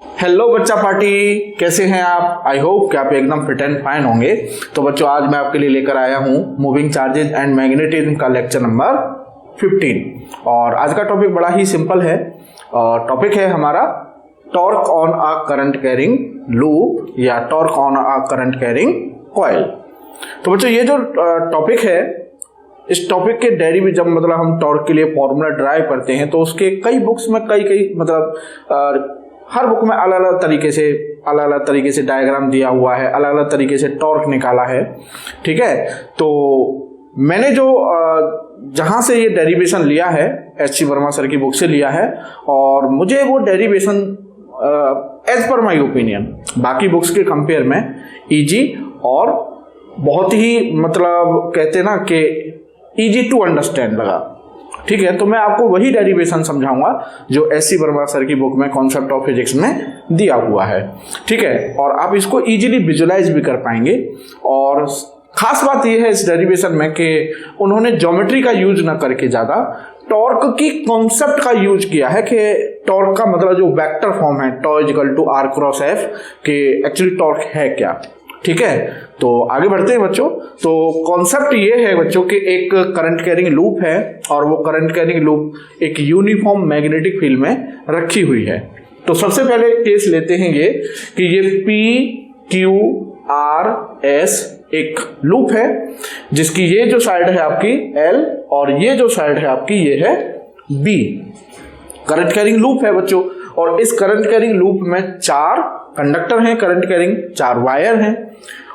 Hello बच्चा party, कैसे हैं आप? आई होप कि आप एकदम फिट एंड फाइन होंगे। तो बच्चों, आज मैं आपके लिए लेकर आया हूं मूविंग चार्जेस एंड मैग्नेटिज्म का लेक्चर नंबर 15। और आज का टॉपिक बड़ा ही सिंपल है और टॉपिक है हमारा torque on a current carrying loop या torque on a current carrying coil. तो बच्चों, ये जो टॉपिक है, इस टॉपिक के डेरिवेशन मतलब हम टॉर्क के लिए फॉर्मूला ड्राइव करते हैं तो उसके कई बुक्स में कई मतलब हर बुक में अलग अलग तरीके से डायग्राम दिया हुआ है, अलग अलग तरीके से टॉर्क निकाला है। ठीक है, तो मैंने जो जहां से ये डेरिवेशन लिया है एच सी वर्मा सर की बुक से लिया है और मुझे वो derivation as per my opinion बाकी बुक्स के कंपेयर में इजी और बहुत ही मतलब कहते ना कि इजी टू अंडरस्टैंड लगा। ठीक है, तो मैं आपको वही डेरिवेशन समझाऊंगा जो एस सी वर्मा सर की बुक में कॉन्सेप्ट ऑफ फिजिक्स में दिया हुआ है। ठीक है, और आप इसको इजीली विजुलाइज भी कर पाएंगे। और खास बात यह है इस डेरिवेशन में कि उन्होंने ज्योमेट्री का यूज ना करके ज्यादा टॉर्क की कॉन्सेप्ट का यूज किया है कि टॉर्क का मतलब जो वेक्टर फॉर्म है tau equal to r cross F के एक्चुअली टॉर्क है क्या। ठीक है, तो आगे बढ़ते हैं बच्चों। तो कॉन्सेप्ट ये है बच्चों कि एक करंट कैरिंग लूप है और वो करंट कैरिंग लूप एक यूनिफॉर्म मैग्नेटिक फील्ड में रखी हुई है। तो सबसे पहले केस लेते हैं ये कि ये पी क्यू आर एस एक लूप है जिसकी ये जो साइड है आपकी एल और ये जो साइड है आपकी ये है बी। करंट कैरिंग लूप है बच्चों और इस करंट कैरिंग लूप में 4 कंडक्टर हैं, करंट कैरिंग 4 वायर हैं।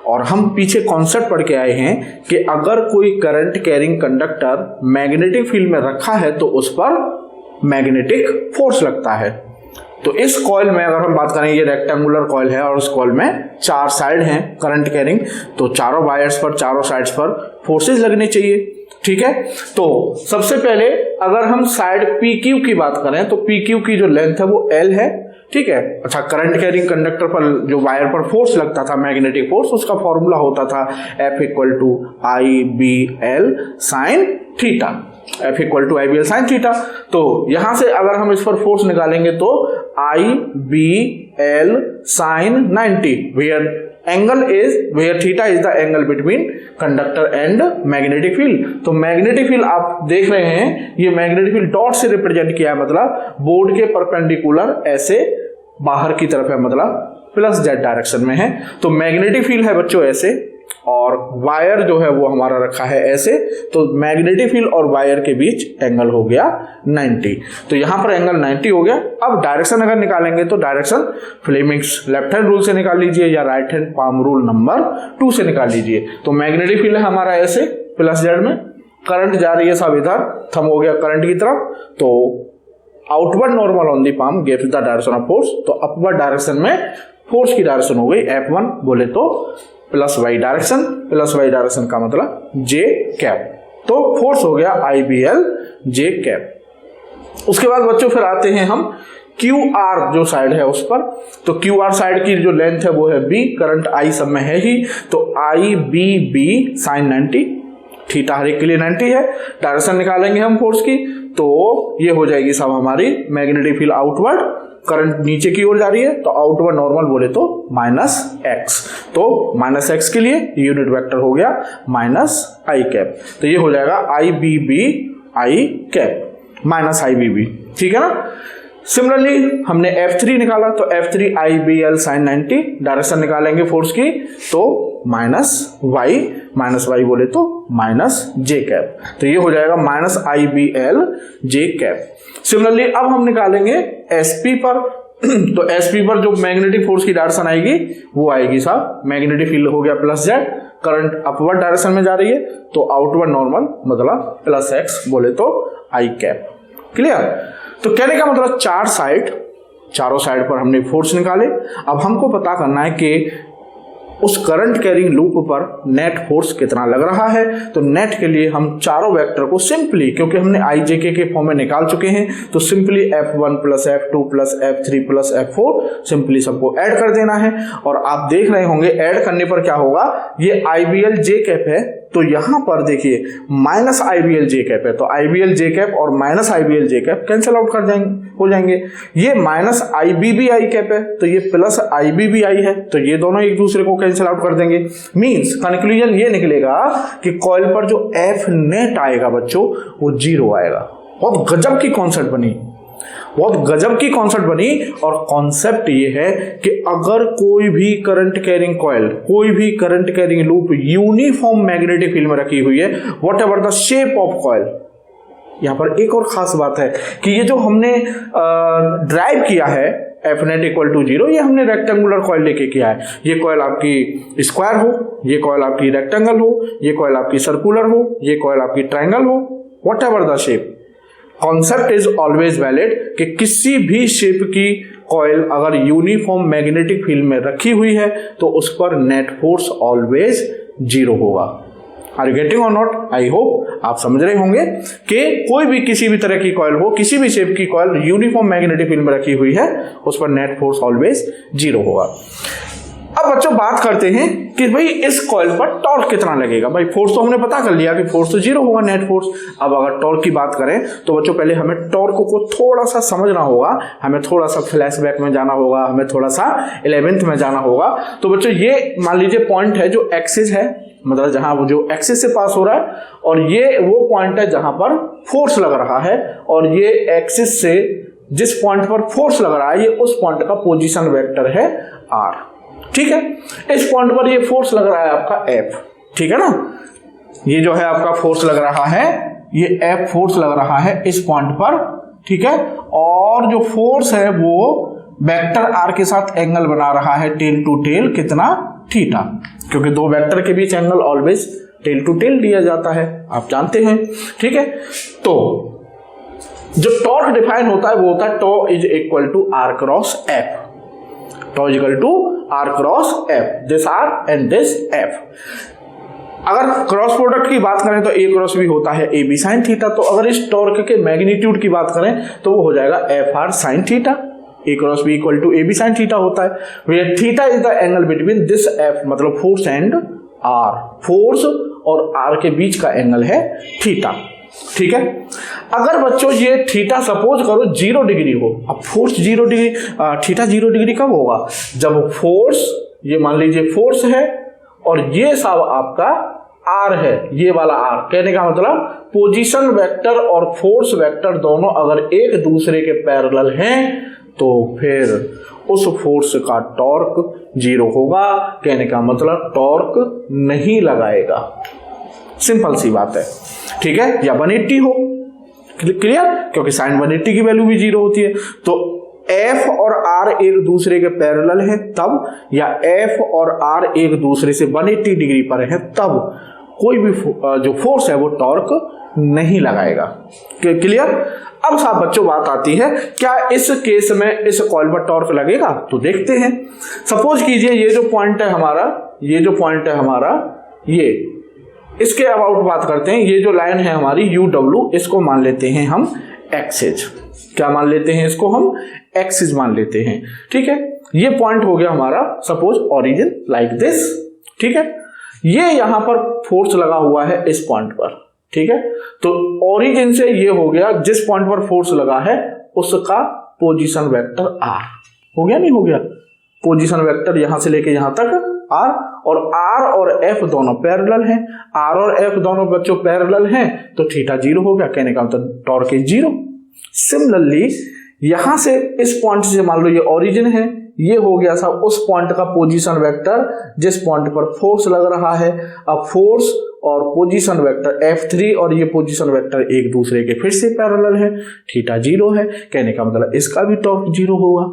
और हम पीछे कॉन्सेप्ट पढ़ के आए हैं कि अगर कोई current carrying conductor magnetic field में रखा है तो उस पर मैग्नेटिक फोर्स लगता है। तो इस कॉइल में अगर हम बात करें, ये रेक्टेंगुलर कॉइल है और उस कॉइल में 4 साइड हैं करंट कैरिंग, तो चारों वायर्स पर चारों साइड्स पर फोर्सेस लगने चाहिए। ठीक है, तो सबसे पहले अगर हम साइड पी क्यू की बात करें तो पी क्यू की जो लेंथ है वो एल है। ठीक है, अच्छा, करंट कैरिंग कंडक्टर पर जो वायर पर फोर्स लगता था मैग्नेटिक फोर्स, उसका फॉर्मूला होता था F equal to I B L sine theta. F equal to I B L sine theta. तो यहां से अगर हम इस पर फोर्स निकालेंगे तो I B L sine 90 where theta is the angle between conductor and magnetic field. तो मैग्नेटिक फील्ड आप देख रहे हैं, ये मैग्नेटिक फील्ड डॉट से रिप्रेजेंट किया है, मतलब बोर्ड के परपेंडिकुलर ऐसे बाहर की तरफ है, मतलब प्लस जेड डायरेक्शन में है। तो मैग्नेटिक फील्ड है बच्चों ऐसे और वायर जो है वो हमारा रखा है ऐसे। तो मैग्नेटिक फील्ड और वायर के बीच एंगल हो गया 90। तो यहां पर एंगल 90 हो गया। अब डायरेक्शन अगर निकालेंगे तो direction Fleming's left hand rule से निकाल लीजिए या right hand palm rule number 2 से निकाल लीजिए। तो मैग्नेटिक फील्ड है हमारा ऐसे प्लस जेड में, करंट जा रही है सब इधर, थम हो गया करंट की तरफ। तो outward normal on the palm gives the direction of force. तो अपवर्ड डायरेक्शन में फोर्स की डायरेक्शन हो गई F1 बोले तो plus y direction, plus y direction का मतलब जे कैप। तो फोर्स हो गया IBL जे कैप। उसके बाद बच्चों फिर आते हैं हम QR जो साइड है उस पर। तो QR साइड की जो लेंथ है वो है B, करंट I सब में है ही, तो IBB साइन 90, थीटा हर एक के लिए 90 है। डायरेक्शन निकालेंगे हम फोर्स की तो ये हो जाएगी सब हमारी मैग्नेटिक फील्ड आउटवर्ड, करंट नीचे की ओर जा रही है तो आउटवर्ड नॉर्मल बोले तो -x। तो -x के लिए यूनिट वेक्टर हो गया -i कैप। तो ये हो जाएगा IBB i कैप -IBB। ठीक है ना। सिमिलरली हमने F3 निकाला तो F3 IBL साइन 90, डायरेक्शन निकालेंगे फोर्स की तो -y बोले तो -j कैप। तो ये हो जाएगा -IBL j कैप। सिमिलरली अब हम निकालेंगे SP पर। तो SP पर जो मैग्नेटिक फोर्स की डायरेक्शन आएगी वो आएगी साहब, मैग्नेटिक फील्ड हो गया plus Z, current upward direction में जा रही है तो आउटवर्ड नॉर्मल मतलब +x बोले तो i कैप। क्लियर। तो कहने का मतलब चारों साइड पर हमने फोर्स निकाले। अब हमको पता करना है कि उस करंट कैरिंग लूप पर नेट फोर्स कितना लग रहा है। तो नेट के लिए हम चारों वेक्टर को सिंपली, क्योंकि हमने IJK के फॉर्म में निकाल चुके हैं, तो simply F1 plus F2 plus F3 plus F4 simply सबको ऐड कर देना है। और आप देख रहे होंगे ऐड करने पर क्या होगा, ये IBL J कैप है तो यहां पर देखिए माइनस IBL जे कैप है, तो IBL जे कैप और माइनस IBL जे कैप कैंसिल आउट हो जाएंगे। ये माइनस IBBI कैप है तो ये प्लस IBBI है, तो ये दोनों एक दूसरे को कैंसिल आउट कर देंगे। मींस कंक्लूजन ये निकलेगा कि कॉइल पर जो F नेट आएगा बच्चों वो 0 आएगा। बहुत गजब की कॉन्सेप्ट बनी, बहुत गजब की कॉन्सेप्ट बनी। और कॉन्सेप्ट ये है कि अगर कोई भी करंट कैरिंग कॉइल, कोई भी current carrying loop uniform magnetic field में रखी हुई है, what ever the shape of coil. यहां पर एक और खास बात है कि ये जो हमने ड्राइव किया है F नेट इक्वल टू 0, ये हमने रेक्टेंगुलर कॉइल लेके किया है। ये कॉइल आपकी स्क्वायर हो, ये कॉइल आपकी रेक्टेंगल हो, ये कॉइल आपकी सर्कुलर हो, ये कॉइल आपकी ट्रायंगल हो, what ever the shape, concept is always valid कि किसी भी शेप की कॉइल अगर यूनिफॉर्म मैग्नेटिक फील्ड में रखी हुई है तो उस पर नेट फोर्स ऑलवेज 0 होगा। आर यू गेटिंग और नॉट? आई होप आप समझ रहे होंगे कि कोई भी किसी भी तरह की कॉइल हो, किसी भी शेप की कॉइल यूनिफॉर्म मैग्नेटिक फील्ड में रखी हुई है उस पर नेट फोर्स ऑलवेज 0 होगा। अब बच्चों बात करते हैं कि भाई इस कॉइल पर टॉर्क कितना लगेगा। भाई फोर्स तो हमने पता कर लिया कि फोर्स तो 0 होगा, नेट फोर्स। अब अगर टॉर्क की बात करें तो बच्चों पहले हमें टॉर्क को थोड़ा सा समझना होगा, हमें थोड़ा सा फ्लैशबैक में जाना होगा, हमें थोड़ा सा 11th में जाना होगा। तो बच्चों ये मान लीजिए पॉइंट है जो एक्सिस है, मतलब जहां वो जो एक्सिस से पास हो रहा है, और ये वो पॉइंट है जहां पर फोर्स लग रहा है, और ये एक्सिस से जिस पॉइंट पर फोर्स लग रहा है ये उस पॉइंट का पोजीशन वेक्टर है R। ठीक है, इस पॉइंट पर ये फोर्स लग रहा है आपका F, ठीक है ना। ये जो है आपका फोर्स लग रहा है, ये F फोर्स लग रहा है इस पॉइंट पर, ठीक है। और जो फोर्स है वो वेक्टर R के साथ एंगल बना रहा है टेल टू टेल, कितना, थीटा, क्योंकि दो वेक्टर के बीच angle always tail to tail दिया जाता है, आप जानते हैं, ठीक है। तो जो टॉर्क डिफाइन होता है वो होता है tau is equal to R cross F, tau is equal to R cross F, this R and this F। अगर क्रॉस प्रोडक्ट की बात करें तो A क्रॉस B होता है AB साइन थीटा, तो अगर इस टॉर्क के मैग्नीट्यूड की बात करें तो वो हो जाएगा FR sine theta. A cross B equal to AB sine theta होता है। Theta is the angle between this F, मतलब फोर्स एंड R, फोर्स और R के बीच का एंगल है थीटा, ठीक है। अगर बच्चों ये थीटा सपोज करो 0 डिग्री हो, अब फोर्स 0 डिग्री, थीटा 0 डिग्री कब होगा, जब फोर्स, ये मान लीजिए फोर्स है और ये सब आपका R है, ये वाला R, कहने का मतलब पोजीशन वेक्टर और फोर्स वेक्टर दोनों अगर एक दूसरे के पैरेलल हैं तो फिर उस फोर्स का टॉर्क 0 होगा, कहने का मतलब टॉर्क नहीं लगाएगा। सिंपल सी बात है, ठीक है। या 180 हो, क्लियर, क्योंकि साइन 180 की वैल्यू भी 0 होती है। तो F और R एक दूसरे के पैरेलल है तब, या F और R एक दूसरे से 180 डिग्री पर है तब कोई भी जो फोर्स है वो टॉर्क नहीं लगाएगा। क्लियर। अब साहब बच्चों बात आती है क्या इस केस में इस कॉइल पर टॉर्क लगेगा, तो देखते हैं। सपोज कीजिए ये जो पॉइंट है हमारा, ये जो पॉइंट है हमारा, ये इसके अबाउट बात करते हैं। ये जो लाइन है हमारी UW, इसको मान लेते हैं हम एक्सिस। क्या मान लेते हैं इसको हम? एक्सिस मान लेते हैं, ठीक है। ये पॉइंट हो गया हमारा सपोज ओरिजिन लाइक दिस, ठीक है। ये यहां पर फोर्स लगा हुआ है इस पॉइंट पर, ठीक है। तो ओरिजिन से ये हो गया, जिस पॉइंट पर फोर्स लगा है उसका पोजीशन वेक्टर R हो गया, नहीं हो गया? पोजीशन वेक्टर यहां से लेके यहां तक R, और F दोनों पैरेलल हैं। R और F दोनों बच्चों पैरेलल हैं तो थीटा 0 हो गया, कहने का मतलब टॉर्क इज 0। सिमिलरली यहां से इस पॉइंट से मान लो ये ओरिजिन है, ये हो गया साहब उस पॉइंट का पोजीशन वेक्टर जिस पॉइंट पर फोर्स लग रहा है। अब फोर्स और पोजीशन वेक्टर F3 और ये पोजीशन वेक्टर एक दूसरे के फिर से पैरेलल है, थीटा 0 है, कहने का मतलब इसका भी टॉर्क 0 होगा।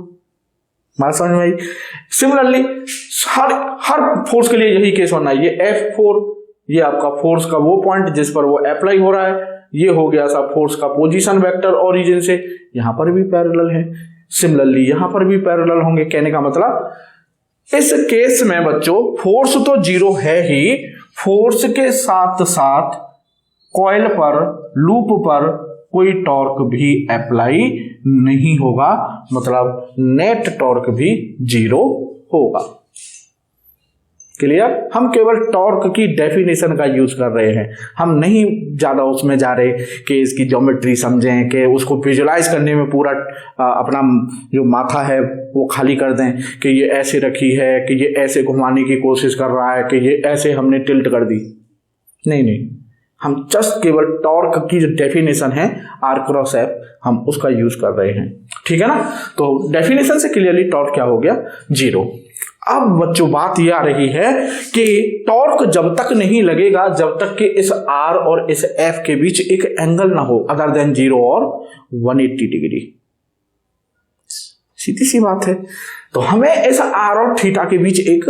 बात समझ में आई? सिमिलरली हर फोर्स के लिए यही केस होना है। ये F4, ये आपका फोर्स का वो पॉइंट जिस पर वो अप्लाई हो रहा है, ये हो गया सा फोर्स का पोजीशन वेक्टर ओरिजिन से, यहां पर भी पैरेलल है। सिमिलरली यहां पर भी पैरेलल होंगे, कहने का मतलब इस केस में बच्चों फोर्स तो 0 है ही, फोर्स के साथ साथ कॉइल पर, लूप पर कोई टॉर्क भी अप्लाई नहीं होगा, मतलब नेट टॉर्क भी 0 होगा। क्लियर? हम केवल टॉर्क की डेफिनेशन का यूज कर रहे हैं, हम नहीं ज्यादा उसमें जा रहे कि इसकी ज्योमेट्री समझें, कि उसको विजुलाइज करने में पूरा अपना जो माथा है वो खाली कर दें कि ये ऐसे रखी है, कि ये ऐसे घुमाने की कोशिश कर रहा है, कि ये ऐसे हमने टिल्ट कर दी। नहीं, हम जस्ट केवल टॉर्क की जो डेफिनेशन है आर क्रॉस एफ, हम उसका यूज कर रहे हैं। ठीक है ना? तो डेफिनेशन से क्लियरली टॉर्क क्या हो गया? 0। अब बच्चों बात यह आ रही है कि टॉर्क जब तक नहीं लगेगा जब तक कि इस आर और इस एफ के बीच एक एंगल ना हो अदर देन 0 और 180 डिग्री। सीधी सी बात है। तो हमें इस आर और थीटा के बीच एक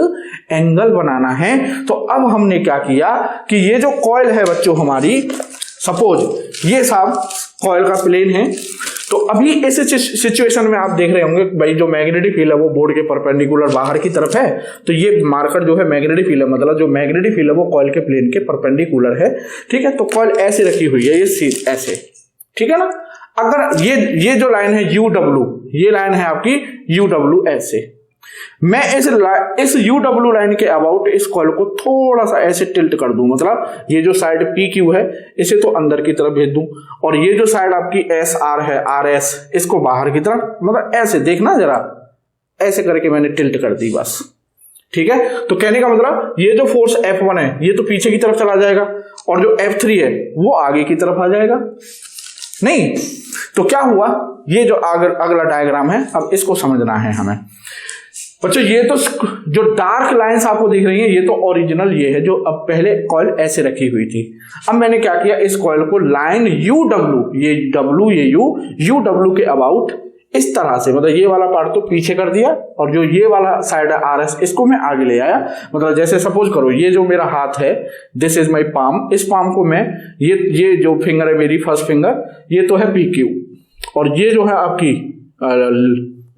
एंगल बनाना है। तो अब हमने क्या किया कि ये जो कॉइल है बच्चों हमारी, सपोज ये साहब कॉइल का प्लेन है, तो अभी इस सिचुएशन में आप देख रहे होंगे भाई जो मैग्नेटिक फील्ड है वो बोर्ड के परपेंडिकुलर बाहर की तरफ है, तो ये मार्कर जो है मैग्नेटिक फील्ड है, मतलब जो मैग्नेटिक फील्ड है वो कॉइल के प्लेन के परपेंडिकुलर है। ठीक है? तो कॉइल ऐसे रखी हुई है, ये ऐसे, ठीक है ना? अगर ये जो लाइन है UW, ये लाइन है आपकी UW ऐसे, मैं इस UW लाइन के अबाउट इस कॉइल को थोड़ा सा ऐसे टिल्ट कर दूं, मतलब ये जो साइड PQ है इसे तो अंदर की तरफ भेज दूं, और ये जो साइड आपकी SR है RS, इसको बाहर की तरफ, मतलब ऐसे देखना जरा, ऐसे करके मैंने टिल्ट कर दी बस। ठीक है? तो कहने का मतलब ये जो फोर्स F1 है ये तो पीछे की तरफ चला जाएगा, और जो F3 है वो आगे की तरफ आ जाएगा। नहीं तो क्या हुआ, ये जो अगला डायग्राम है, अब इसको समझना है हमें बच्चों। ये तो जो डार्क लाइंस आपको दिख रही है ये तो ओरिजिनल ये है जो अब पहले कॉइल ऐसे रखी हुई थी। अब मैंने क्या किया, इस कॉइल को लाइन UW, ये W ये UW के अबाउट इस तरह से, मतलब ये वाला पार्ट तो पीछे कर दिया, और जो ये वाला साइड है RS इसको मैं आगे ले आया। मतलब जैसे सपोज करो ये जो मेरा हाथ है, दिस इज माई पाम, इस पाम को मैं ये जो फिंगर है मेरी फर्स्ट फिंगर, ये तो है PQ, और ये जो है आपकी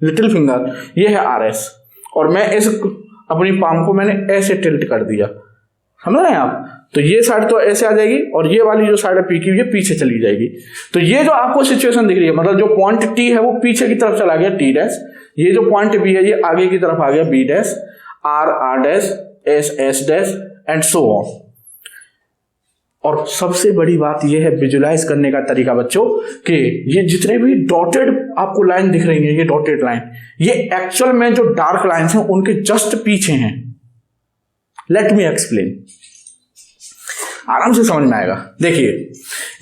लिटिल फिंगर ये है RS, और मैं इस अपनी पाम को मैंने ऐसे टिल्ट कर दिया। समझ रहे हैं आप? तो ये साइड तो ऐसे आ जाएगी, और ये वाली जो साइड है PQ ये पीछे चली जाएगी। तो ये जो आपको सिचुएशन दिख रही है, मतलब जो पॉइंट T है वो पीछे की तरफ चला गया T डैश, ये जो पॉइंट B है ये आगे की तरफ आ गया B dash, R dash, S dash and so on. और सबसे बड़ी बात यह है विजुलाइज करने का तरीका बच्चों, कि ये जितने भी डॉटेड आपको लाइन दिख रही है, ये डॉटेड लाइन, ये एक्चुअल में जो डार्क लाइंस हैं उनके जस्ट पीछे हैं। लेट मी एक्सप्लेन, आराम से समझ में आएगा। देखिए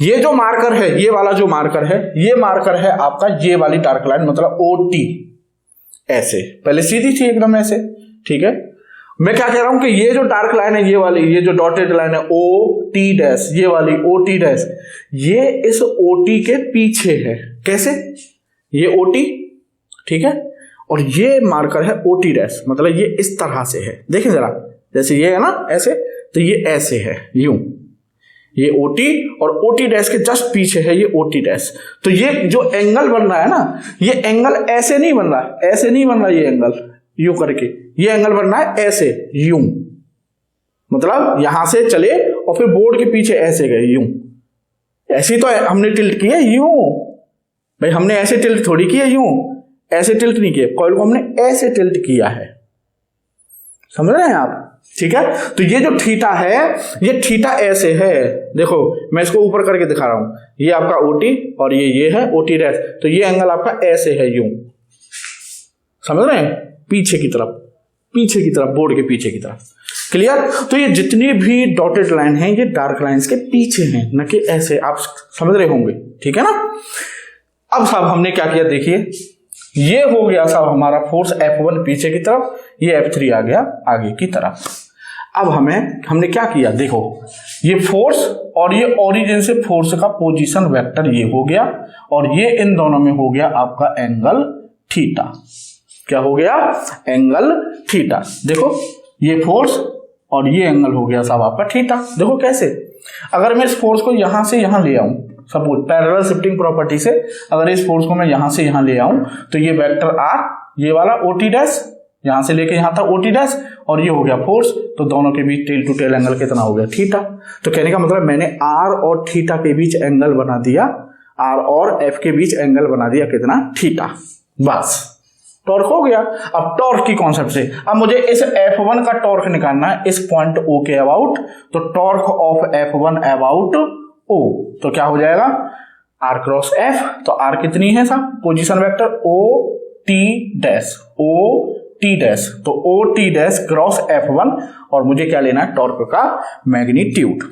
ये जो मार्कर है, ये वाला जो मार्कर है, ये मार्कर है आपका ये वाली डार्क लाइन, मतलब OT, ऐसे पहले सीधी थी एकदम ऐसे। ठीक है? मैं क्या कह रहा हूं कि ये जो डार्क लाइन है, ये वाली, ये जो डॉटेड लाइन है OT डैश, ये वाली OT डैश, ये इस OT के पीछे है। कैसे? ये OT, ठीक है, और ये मार्कर है OT डैश, मतलब ये इस तरह से है। देखिए जरा, जैसे ये है ना ऐसे, तो ये ऐसे है यूं, ये OT और OT डैश के जस्ट पीछे है ये OT डैश। तो ये जो एंगल बन रहा है ना, ये एंगल ऐसे नहीं बन रहा, ऐसे नहीं बन रहा, ये एंगल यूं करके, ये एंगल बन रहा है ऐसे यूं, मतलब यहां से चले और फिर बोर्ड के पीछे ऐसे गए यूं। ऐसे तो हमने टिल्ट किया यूं भाई, हमने ऐसे टिल्ट थोड़ी किया यूं, ऐसे टिल्ट नहीं किया, कॉइल को हमने ऐसे टिल्ट किया है। समझ रहे हैं आप? ठीक है? तो ये जो थीटा है, ये थीटा ऐसे है, देखो मैं इसको ऊपर करके दिखा रहा हूं, ये आपका OT और ये है OT डैश, तो ये एंगल आपका ऐसे है यूं। समझ रहे हैं? पीछे की तरफ, बोर्ड के पीछे की तरफ। क्लियर? तो ये जितनी भी डॉटेड लाइन है ये डार्क लाइंस के पीछे हैं, न कि ऐसे। आप समझ रहे होंगे? ठीक है ना? अब साहब हमने क्या किया, देखिए ये हो गया साहब हमारा फोर्स F1 पीछे की तरफ, ये F3 आ गया आगे की तरफ। अब हमने क्या किया, देखो ये फोर्स और ये ओरिजिन से फोर्स का पोजीशन वेक्टर ये हो गया, और ये इन दोनों में हो गया आपका एंगल थीटा। क्या हो गया? Angle theta. देखो ये फोर्स और ये एंगल हो गया साहब आपका थीटा। देखो कैसे, अगर मैं इस फोर्स को यहां से यहां ले आऊं, सपोज पैरेलल शिफ्टिंग प्रॉपर्टी से अगर इस फोर्स को मैं यहां से यहां ले आऊं, तो ये वेक्टर R, ये वाला OT डैश, यहां से लेके यहां था OT डैश, और ये हो गया फोर्स, तो दोनों के बीच टेल टू टेल एंगल कितना हो गया? थीटा। तो कहने का मतलब मैंने R और थीटा के बीच एंगल बना दिया, R और F के बीच एंगल बना दिया कितना? थीटा। बस टॉर्क हो गया। अब टॉर्क की कॉन्सेप्ट से अब मुझे इस F1 का टॉर्क निकालना है इस पॉइंट O के अबाउट, तो torque of F1 about O, तो क्या हो जाएगा R क्रॉस F, तो R कितनी है साहब, position vector O T dash, तो O T dash cross F1, और मुझे क्या लेना है, टॉर्क का मैग्नीट्यूड।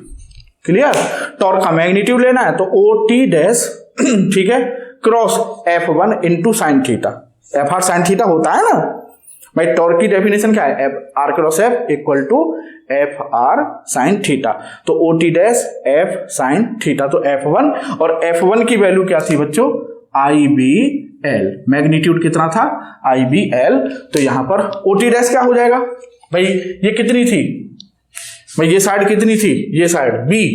क्लियर, टॉर्क का मैग्नीट्यूड लेना है तो O T डैश ठीक है cross F1 into sine theta, F r sine theta होता है ना भाई। टॉर्क की डेफिनेशन क्या है, r cross F equal to F r sine theta, तो O T dash F sine theta, तो F1 और F1 की वैल्यू क्या थी बच्चों, आई बी एल, मैग्नीट्यूड कितना था आई बी एल, तो यहां पर ओ टी डैश क्या हो जाएगा भाई, ये कितनी थी भाई, ये साइड कितनी थी, ये साइड बी,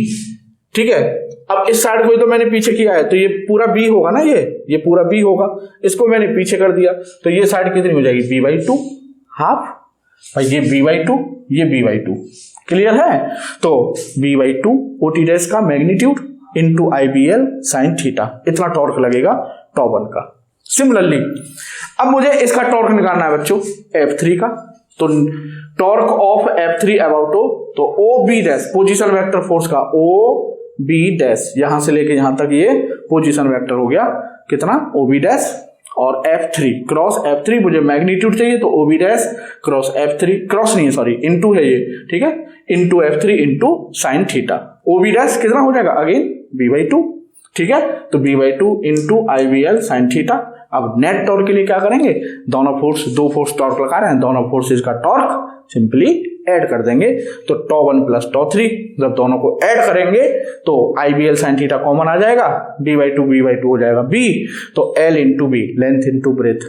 ठीक है। अब इस साइड को तो मैंने पीछे किया है तो ये पूरा बी होगा ना, ये पूरा बी होगा, इसको मैंने पीछे कर दिया तो ये साइड कितनी हो जाएगी, बी बाई टू हाफ भाई, ये बी बाई टू, ये बी बाई टू, क्लियर है। तो b by two O T dash का magnitude into I B L sine theta, इतना टॉर्क लगेगा टॉप 1 का। सिमिलरली अब मुझे इसका टॉर्क निकालना है बच्चों F3 का, तो torque of F3 about O, तो O B dash position vector force का O बी डैश, यहां से लेके यहां तक ये पोजीशन वेक्टर हो गया कितना, ओ बी डैश, और F3 क्रॉस F3 मुझे मैग्नीट्यूड चाहिए तो O B dash cross F3, cross नहीं है सॉरी इनटू है ये, ठीक है, into F3 into sine theta, O B dash कितना हो जाएगा अगेन बी बाई टू, ठीक है, तो b by two into I B L sine theta. अब नेट टॉर्क के लिए क्या करेंगे, दोनों फोर्स, दो फोर्स टॉर्क लगा रहे हैं, दोनों फोर्सेस का टॉर्क सिंपली ऐड कर देंगे, तो टॉ 1 प्लस टॉ 3, जब दोनों को ऐड करेंगे तो I B L sine theta common आ जाएगा, बी बाई टू हो जाएगा बी, तो L into B, length into breadth,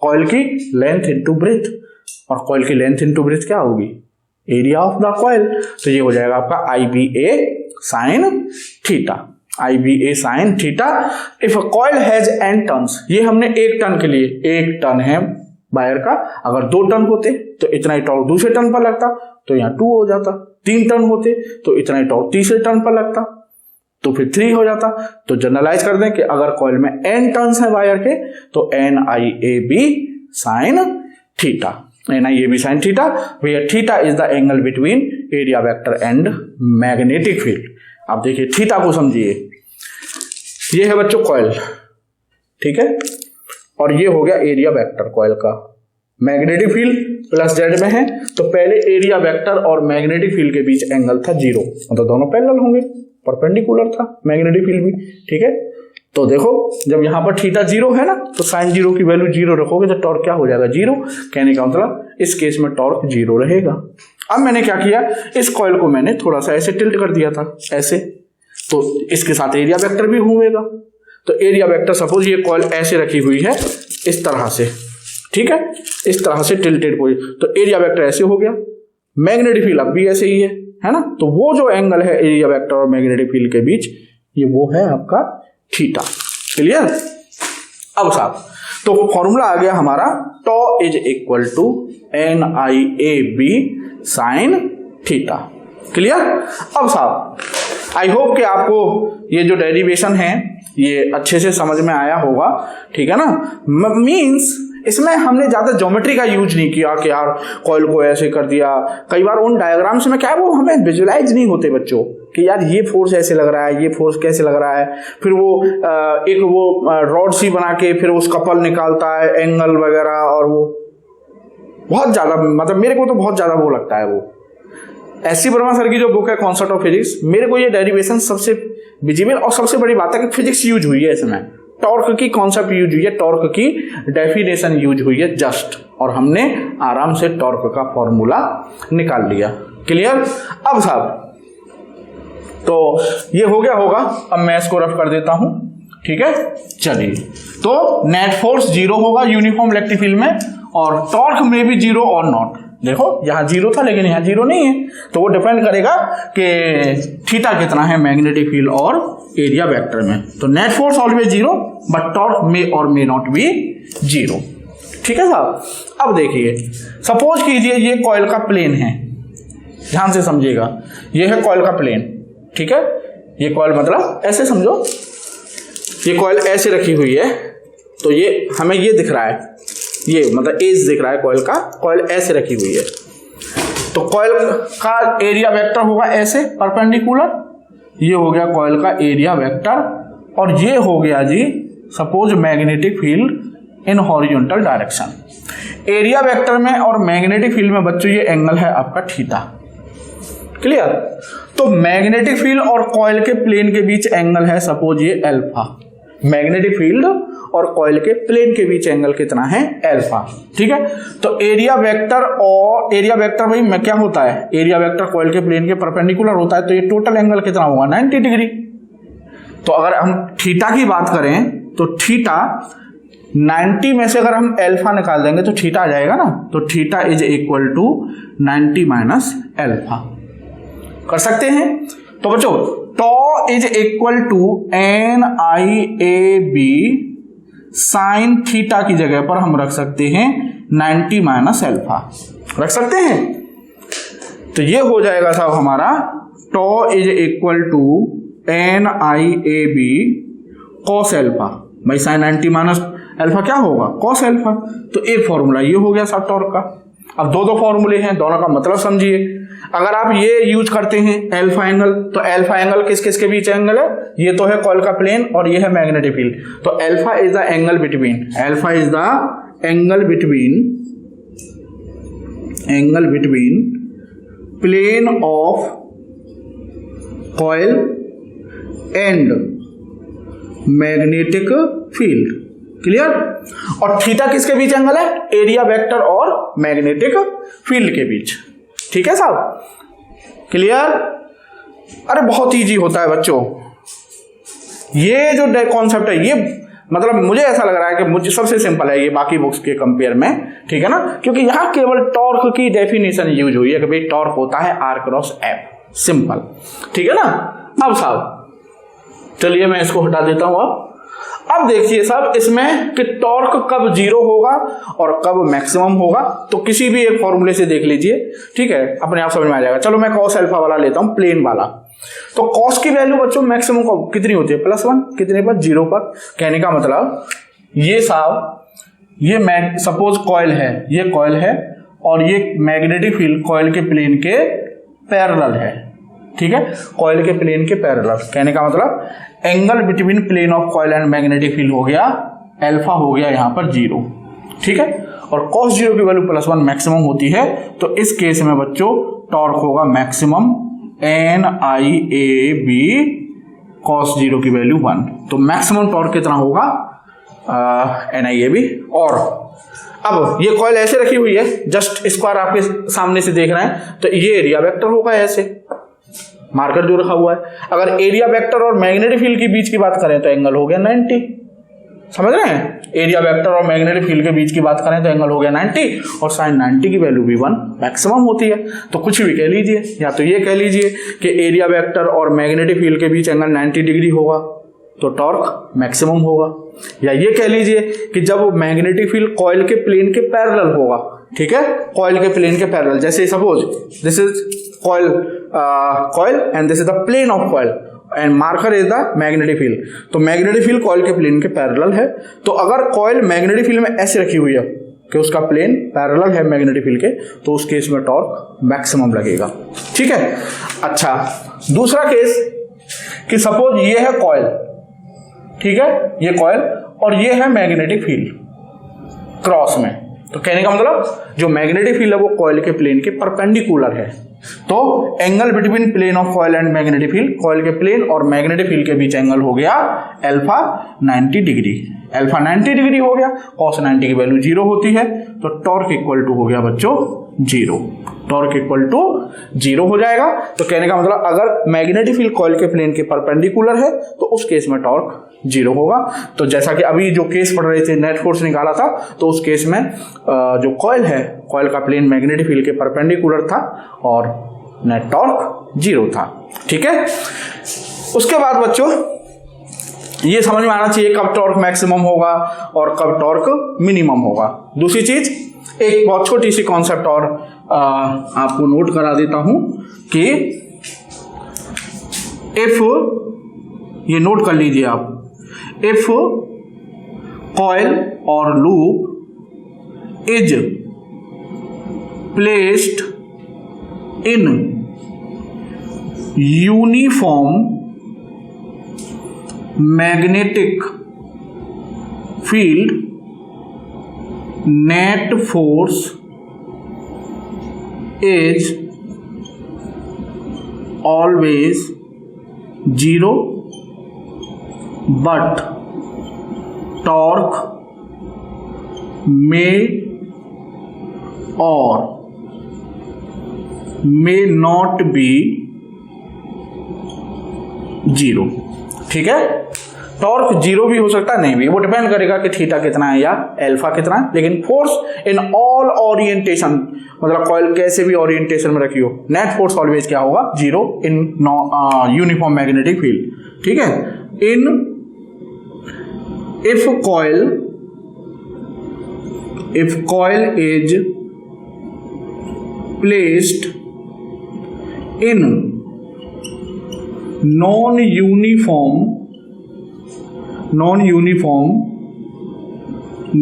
coil की लेंथ इंटू ब्रेथ, और कॉइल की लेंथ इंटू ब्रेथ क्या होगी, एरिया ऑफ द कॉइल, तो ये हो जाएगा आपका I B A sine theta, I B A sine theta. If a coil has N turns, ये हमने एक टर्न के लिए, एक टर्न है वायर का, अगर 2 टर्न होते तो इतना ही टॉर्क दूसरे टर्न पर लगता, तो यहाँ 2 हो जाता, 3 टर्न होते तो इतना ही टॉर्क तीसरे टर्न पर लगता, तो फिर 3 हो जाता। तो जनरलाइज कर दें कि अगर कॉइल में n टर्न्स है वायर के तो N I A B sine theta, N I A B sine theta, where theta is the angle between area vector and magnetic field. आप देखिए थीटा को समझिए, ये है बच्चों कॉइल, ठीक है, और ये हो गया एरिया वेक्टर कॉइल का, मैग्नेटिक फील्ड प्लस जेड में है, तो पहले एरिया वेक्टर और मैग्नेटिक फील्ड के बीच एंगल था 0, मतलब दोनों पैरेलल होंगे, परपेंडिकुलर था मैग्नेटिक फील्ड भी, ठीक है। तो देखो जब यहां पर थीटा 0 है ना, तो साइन 0 की वैल्यू 0 रखोगे तो टॉर्क क्या हो जाएगा 0, कहने का मतलब इस केस में टॉर्क 0 रहेगा। अब मैंने क्या किया, इस कॉइल को मैंने थोड़ा सा ऐसे टिल्ट कर दिया था ऐसे, तो इसके साथ एरिया वेक्टर भी घूमेगा, तो एरिया वेक्टर सपोज ये कॉइल ऐसे रखी हुई है इस तरह से, ठीक है, इस तरह से टिल्टेड हुई, तो एरिया वेक्टर ऐसे हो गया, मैग्नेटिक फील्ड अब भी ऐसे ही है ना, तो वो जो एंगल है एरिया वेक्टर और मैग्नेटिक फील्ड के बीच, ये वो है आपका थीटा। क्लियर। अब साहब तो फॉर्मूला आ गया हमारा, tau is equal to N I A B sine theta. Clear. अब साहब आई होप कि आपको ये जो डेरिवेशन है ये अच्छे से समझ में आया होगा, ठीक है ना। मीन्स इसमें हमने ज्यादा ज्योमेट्री का यूज नहीं किया कि यार कॉइल को ऐसे कर दिया, कई बार उन डायग्राम्स में क्या है वो हमें विजुलाइज नहीं होते बच्चों कि यार ये फोर्स ऐसे लग रहा है, ये फोर्स कैसे लग रहा है, फिर वो एक वो रॉड सी बना के फिर उस कपल निकालता है एंगल वगैरह, और वो बहुत ज्यादा मतलब मेरे को तो बहुत ज्यादा वो लगता है। वो एस.सी. वर्मा सर की जो बुक है कॉन्सेप्ट ऑफ फिजिक्स, मेरे को ये डेरिवेशन सबसे विजिबल और सबसे बड़ी बात है कि फिजिक्स यूज हुई है इसमें, टॉर्क की कॉन्सेप्ट यूज हुई है, टॉर्क की डेफिनेशन यूज हुई है जस्ट, और हमने आराम से टॉर्क का फॉर्मूला निकाल लिया। क्लियर। अब साहब तो ये हो गया होगा, अब मैं इसको रफ कर देता हूं, ठीक है। चलिए, तो नेट फोर्स 0 होगा यूनिफॉर्म इलेक्ट्रिक फील्ड में, और टॉर्क में भी 0 और नॉट। देखो यहां 0 था लेकिन यहां 0 नहीं है, तो वो डिपेंड करेगा कि थीटा कितना है मैग्नेटिक फील्ड और एरिया वेक्टर में। तो net force always 0 but torque may or may not be 0। ठीक है साहब। अब देखिए सपोज कीजिए ये कॉइल का प्लेन है, ध्यान से समझिएगा, ये है कॉइल का प्लेन, ठीक है। ये कॉइल मतलब ऐसे समझो, ये कॉइल ऐसे रखी हुई है, तो ये हमें ये दिख रहा है, ये मतलब एज दिख रहा है कॉइल का, कॉइल ऐसे रखी हुई है, तो कॉइल का एरिया वेक्टर होगा ऐसे परपेंडिकुलर, ये हो गया कॉइल का एरिया वेक्टर, और ये हो गया जी suppose magnetic field in horizontal direction. Area vector में और मैग्नेटिक फील्ड में बच्चों ये एंगल है आपका थीटा, क्लियर। तो मैग्नेटिक फील्ड और कॉइल के प्लेन के बीच एंगल है सपोज ये अल्फा, मैग्नेटिक फील्ड और कॉइल के प्लेन के बीच एंगल कितना है अल्फा, ठीक है। तो एरिया वेक्टर और एरिया वेक्टर भाई में क्या होता है, एरिया वेक्टर कॉइल के प्लेन के परपेंडिकुलर होता है, तो ये टोटल एंगल कितना होगा 90 डिग्री। तो अगर हम थीटा की बात करें तो थीटा 90 में से अगर हम अल्फा निकाल देंगे तो थीटा आ जाएगा ना, तो theta is equal to 90 minus alpha, कर सकते हैं। तो बच्चों tau is equal to NIAB sine theta की जगह पर हम रख सकते हैं 90 माइनस अल्फा, रख सकते हैं। तो ये हो जाएगा साहब हमारा tau is equal to NIAB cos alpha, भाई साइन 90 माइनस अल्फा क्या होगा कॉस अल्फा। तो एक फॉर्मूला ये हो गया साहब टॉर्क का। अब दो फॉर्मूले हैं, दोनों का मतलब समझिए। अगर आप ये यूज करते हैं अल्फा एंगल, तो अल्फा एंगल किस किस के बीच एंगल है, ये तो है कॉइल का प्लेन और ये है मैग्नेटिक फील्ड, तो alpha is the angle between, alpha is the angle between plane of coil and magnetic field, clear. और थीटा किसके बीच एंगल है, एरिया वेक्टर और मैग्नेटिक फील्ड के बीच, ठीक है साहब, क्लियर। अरे बहुत इजी होता है बच्चों, ये जो कॉन्सेप्ट है ये मतलब मुझे ऐसा लग रहा है कि मुझे सबसे सिंपल है ये बाकी बुक्स के कंपेयर में, ठीक है ना, क्योंकि यहां केवल टॉर्क की डेफिनेशन यूज हुई है कि भाई टॉर्क होता है R क्रॉस F, सिंपल, ठीक है ना। अब साहब चलिए मैं इसको हटा देता हूं। अब देखिए साहब इसमें कि टॉर्क कब जीरो होगा और कब मैक्सिमम होगा, तो किसी भी एक फॉर्मूले से देख लीजिए, ठीक है, अपने आप समझ में आ जाएगा। चलो मैं कॉस अल्फा वाला लेता हूं, प्लेन वाला। तो कॉस की वैल्यू बच्चों मैक्सिमम को कितनी होती है, +1, कितने पर, 0 पर। कहने का मतलब ये साहब ये सपोज कॉइल है, ये कॉइल है और ये मैग्नेटिक फील्ड कॉइल के प्लेन के पैरेलल है, ठीक है, कॉइल के प्लेन के पैरेलल। कहने का मतलब angle between plane of coil and magnetic field हो गया अल्फा, हो गया यहां पर 0, ठीक है। और cos 0 की वैल्यू +1 मैक्सिमम होती है, तो इस केस में बच्चों टॉर्क होगा मैक्सिमम NIAB cos 0 की वैल्यू 1। तो मैक्सिमम टॉर्क कितना होगा NIAB। और अब ये कॉइल ऐसे रखी हुई है, जस्ट स्क्वायर आपके सामने से देख रहे हैं, तो ये एरिया वेक्टर होगा ऐसे मार्कर जो रखा हुआ है। अगर एरिया वेक्टर और मैग्नेटिक फील्ड के बीच की बात करें तो एंगल हो गया 90, समझ रहे हैं। एरिया वेक्टर और मैग्नेटिक फील्ड के बीच की बात करें तो एंगल हो गया 90, और साइन 90 की वैल्यू भी 1 मैक्सिमम होती है। तो कुछ भी कह लीजिए, या तो ये कह लीजिए कि एरिया वेक्टर और मैग्नेटिक फील्ड के बीच एंगल 90 डिग्री होगा तो टॉर्क मैक्सिमम होगा, या ये कह लीजिए कि जब मैग्नेटिक फील्ड कॉइल के प्लेन के पैरेलल होगा, ठीक है, कॉइल के प्लेन के पैरेलल, जैसे suppose this is coil and this is the plane of coil and marker is the magnetic field. तो मैग्नेटिक फील्ड कॉइल के प्लेन के पैरेलल है, तो अगर कॉइल मैग्नेटिक फील्ड में ऐसे रखी हुई है कि उसका प्लेन पैरेलल है मैग्नेटिक फील्ड के, तो उस केस में टॉर्क मैक्सिमम लगेगा, ठीक है। अच्छा, दूसरा केस कि सपोज ये है कॉइल, ठीक है, ये कॉइल और ये है मैग्नेटिक फील्ड क्रॉस में, तो कहने का मतलब जो मैग्नेटिक फील्ड है वो कॉइल के प्लेन के परपेंडिकुलर है, तो angle between plane of coil and magnetic field, coil के प्लेन और मैग्नेटिक फील्ड के बीच एंगल हो गया अल्फा 90 डिग्री। अल्फा 90 डिग्री हो गया, cos 90 की वैल्यू 0 होती है, तो टॉर्क इक्वल टू हो गया बच्चों 0, टॉर्क इक्वल टू 0 हो जाएगा। तो कहने का मतलब अगर मैग्नेटिक फील्ड कॉइल के प्लेन के परपेंडिकुलर है तो उस केस में टॉर्क 0 होगा। तो जैसा कि अभी जो केस पढ़ रहे थे नेट फोर्स निकाला था, तो उस केस में जो कॉइल है, कॉइल का प्लेन मैग्नेटिक फील्ड के परपेंडिकुलर था और नेट टॉर्क 0 था, ठीक है। उसके बाद बच्चों ये समझ में आना चाहिए कब टॉर्क मैक्सिमम होगा और कब टॉर्क मिनिमम होगा। दूसरी चीज, एक बहुत छोटी सी कॉन्सेप्ट और आपको नोट करा देता हूं कि इफ, ये नोट कर लीजिए आप, इफ कॉइल और loop is placed in uniform magnetic field, net force is always 0, but torque may or may not be 0। ठीक है, टॉर्क 0 भी हो सकता है, नहीं भी, वो डिपेंड करेगा कि थीटा कितना है या अल्फा कितना है। लेकिन फोर्स इन ऑल ओरिएंटेशन, मतलब कॉइल कैसे भी ओरिएंटेशन में रखी हो, नेट फोर्स ऑलवेज क्या होगा, 0 इन यूनिफॉर्म मैग्नेटिक फील्ड। ठीक है, इन if coil is placed in non-uniform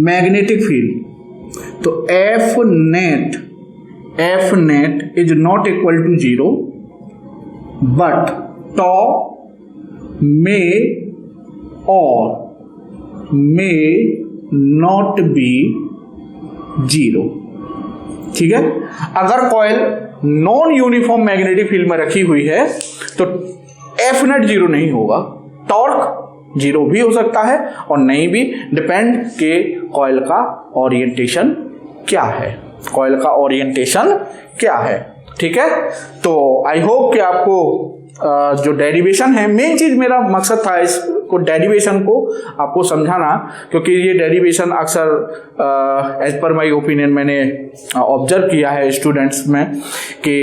magnetic field, तो F net is not equal to 0, but tau may or may not be 0। ठीक है, अगर coil non uniform magnetic field में रखी हुई है तो एफ नेट 0 नहीं होगा, टॉर्क 0 भी हो सकता है और नहीं भी, डिपेंड के कॉइल का ओरिएंटेशन क्या है, कॉइल का ओरिएंटेशन क्या है। ठीक है, तो आई होप कि आपको जो डेरिवेशन है, मेन चीज मेरा मकसद था इसको डेरिवेशन को आपको समझाना, क्योंकि ये डेरिवेशन अक्सर एज पर माय ओपिनियन मैंने ऑब्जर्व किया है स्टूडेंट्स में कि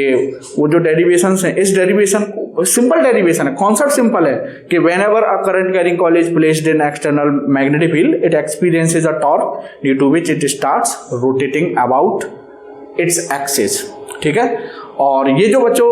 वो जो डेरिवेशन है, इस डेरिवेशन को सिंपल डेरिवेशन है, कॉन्सेप्ट सिंपल है कि whenever a current carrying coil is placed in external magnetic field it experiences a torque due to which it starts rotating about its axis. ठीक है, और ये जो बच्चों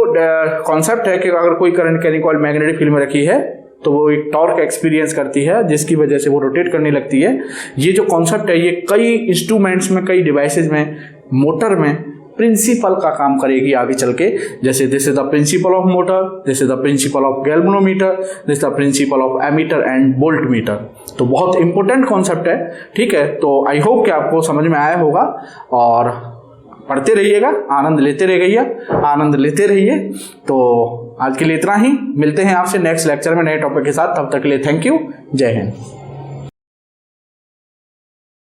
कॉन्सेप्ट है कि अगर कोई current carrying coil magnetic field में रखी है तो वो एक टॉर्क एक्सपीरियंस करती है जिसकी वजह से वो रोटेट करने लगती है। ये जो कॉन्सेप्ट है ये कई इंस्ट्रूमेंट्स में, कई डिवाइसेज में, मोटर में प्रिंसिपल का काम करेगी आगे चल के। जैसे this is the principle of motor, this is the principle of galvanometer, this is the principle of ammeter and voltmeter. तो बहुत इंपॉर्टेंट कॉन्सेप्ट है। ठीक है, तो आई होप कि आपको समझ में आया होगा और पढ़ते रहिएगा, आनंद लेते रहिए। तो आज के लिए इतना ही, मिलते हैं आपसे नेक्स्ट लेक्चर में नए टॉपिक के साथ। तब तक के लिए थैंक यू, जय हिंद।